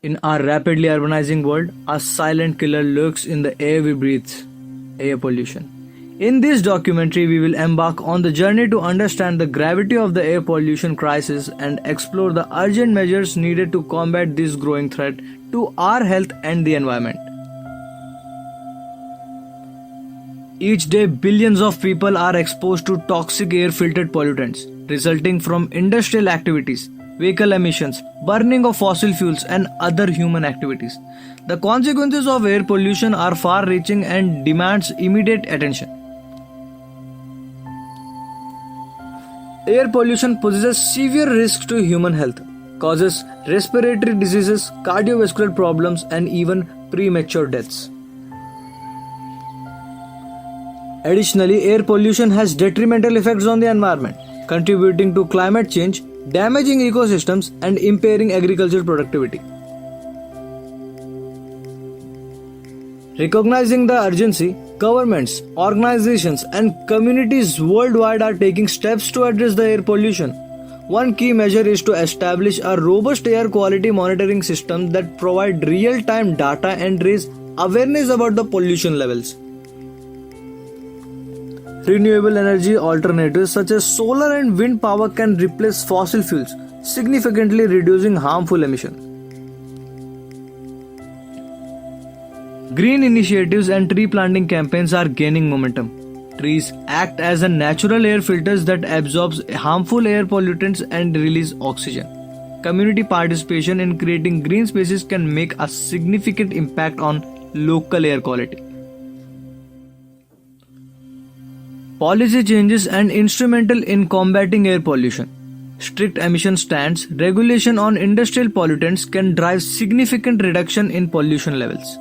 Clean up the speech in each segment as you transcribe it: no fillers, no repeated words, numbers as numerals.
In our rapidly urbanizing world, a silent killer lurks in the air we breathe: air pollution. In this documentary, we will embark on the journey to understand the gravity of the air pollution crisis and explore the urgent measures needed to combat this growing threat to our health and the environment. Each day, billions of people are exposed to toxic air filtered pollutants resulting from industrial activities, vehicle emissions, burning of fossil fuels, and other human activities. The consequences of air pollution are far-reaching and demands immediate attention. Air pollution poses severe risks to human health, causes respiratory diseases, cardiovascular problems, and even premature deaths. Additionally, air pollution has detrimental effects on the environment, contributing to climate change, damaging ecosystems, and impairing agricultural productivity. Recognizing the urgency, governments, organizations, and communities worldwide are taking steps to address the air pollution. One key measure is to establish a robust air quality monitoring system that provide real-time data and raise awareness about the pollution levels. Renewable energy alternatives such as solar and wind power can replace fossil fuels, significantly reducing harmful emissions. Green initiatives and tree planting campaigns are gaining momentum. Trees act as a natural air filters that absorbs harmful air pollutants and release oxygen. Community participation in creating green spaces can make a significant impact on local air quality. Policy changes and instrumental in combating air pollution. Strict emission standards, regulation on industrial pollutants can drive significant reduction in pollution levels.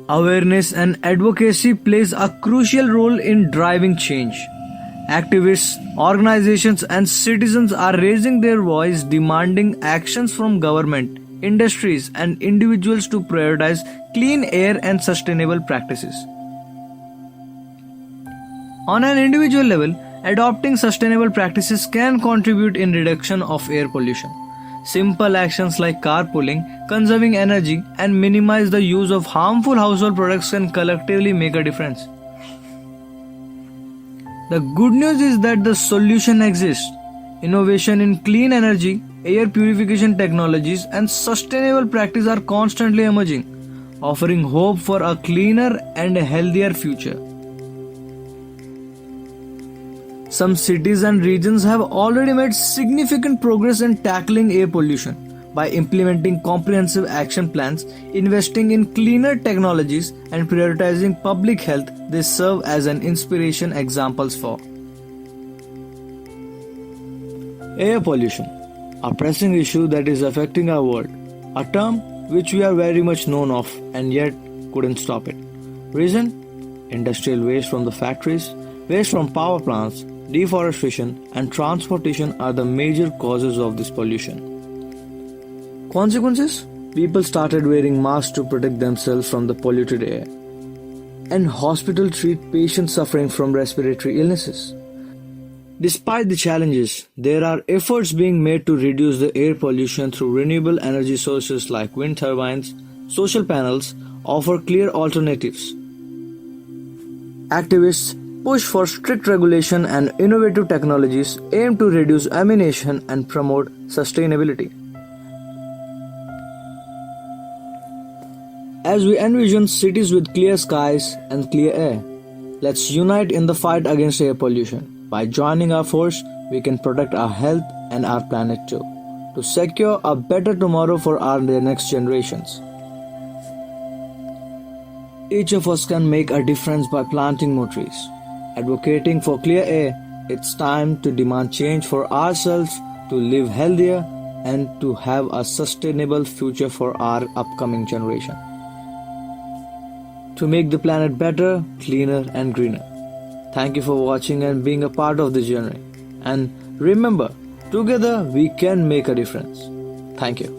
Awareness and advocacy plays a crucial role in driving change. Activists, organizations, and citizens are raising their voice demanding actions from government, industries, and individuals to prioritize clean air and sustainable practices. On an individual level, adopting sustainable practices can contribute in reduction of air pollution. Simple actions like carpooling, conserving energy, and minimize the use of harmful household products can collectively make a difference. The good news is that the solution exists. Innovation in clean energy, air purification technologies, and sustainable practice are constantly emerging, offering hope for a cleaner and healthier future. Some cities and regions have already made significant progress in tackling air pollution by implementing comprehensive action plans, investing in cleaner technologies, and prioritizing public health. They serve as an inspiration examples for air pollution, a pressing issue that is affecting our world, a term which we are very much known of and yet couldn't stop it. Reason? Industrial waste from the factories, waste from power plants, deforestation, and transportation are the major causes of this pollution. Consequences? People started wearing masks to protect themselves from the polluted air, and hospitals treat patients suffering from respiratory illnesses. Despite the challenges, there are efforts being made to reduce the air pollution through renewable energy sources like wind turbines. Social panels offer clear alternatives. Activists push for strict regulation and innovative technologies aim to reduce emission and promote sustainability. As we envision cities with clear skies and clear air, let's unite in the fight against air pollution. By joining our force, we can protect our health and our planet too, to secure a better tomorrow for our next generations. Each of us can make a difference by planting more trees. Advocating for clear air, it's time to demand change for ourselves, to live healthier, and to have a sustainable future for our upcoming generation. To make the planet better, cleaner, and greener. Thank you for watching and being a part of the journey. And remember, together we can make a difference. Thank you.